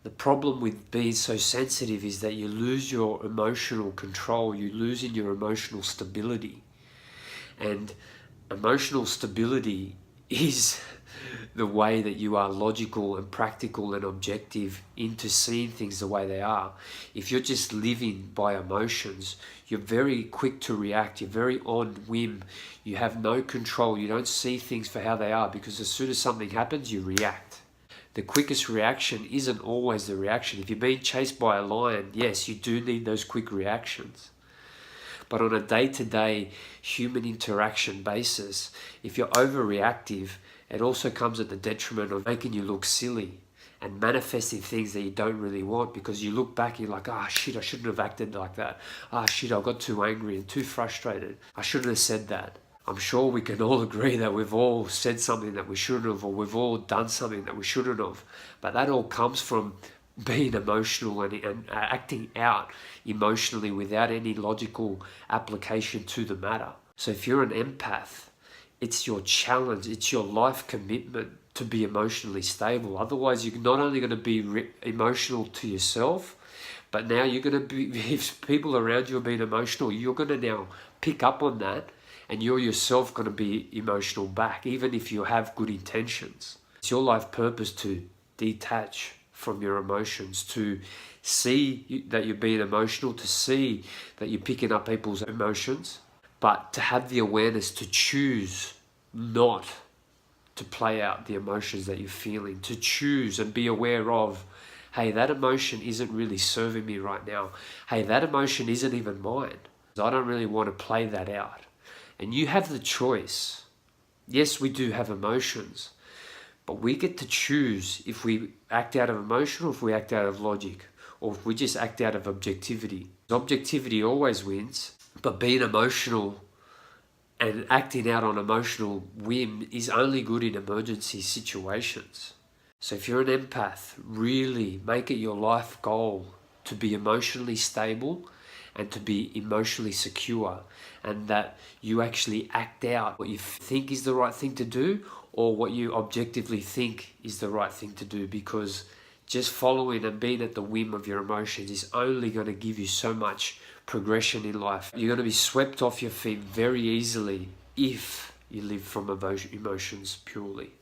The problem with being so sensitive is that you lose your emotional control, you lose in your emotional stability. And emotional stability is the way that you are logical and practical and objective into seeing things the way they are. If you're just living by emotions, you're very quick to react, you're very on whim, you have no control, you don't see things for how they are, because as soon as something happens, you react. The quickest reaction isn't always the reaction. If you're being chased by a lion, yes, you do need those quick reactions. But on a day-to-day human interaction basis, if you're overreactive, it also comes at the detriment of making you look silly and manifesting things that you don't really want, because you look back and you're like, shit, I shouldn't have acted like that. Shit, I got too angry and too frustrated. I shouldn't have said that. I'm sure we can all agree that we've all said something that we shouldn't have, or we've all done something that we shouldn't have. But that all comes from being emotional and acting out emotionally without any logical application to the matter. So if you're an empath, it's your challenge, it's your life commitment to be emotionally stable. Otherwise, you're not only going to be emotional to yourself, but now you're going to be, if people around you are being emotional, you're going to now pick up on that, and you're yourself going to be emotional back, even if you have good intentions. It's your life purpose to detach from your emotions, to see that you're being emotional, to see that you're picking up people's emotions, but to have the awareness to choose not to play out the emotions that you're feeling, to choose and be aware of, hey, that emotion isn't really serving me right now. Hey, that emotion isn't even mine. I don't really want to play that out. And you have the choice. Yes, we do have emotions, but we get to choose if we act out of emotion or if we act out of logic, or if we just act out of objectivity. Objectivity always wins, but being emotional and acting out on emotional whim is only good in emergency situations. So if you're an empath, really make it your life goal to be emotionally stable and to be emotionally secure, and that you actually act out what you think is the right thing to do, or what you objectively think is the right thing to do, because just following and being at the whim of your emotions is only going to give you so much progression in life. You're going to be swept off your feet very easily if you live from emotions purely.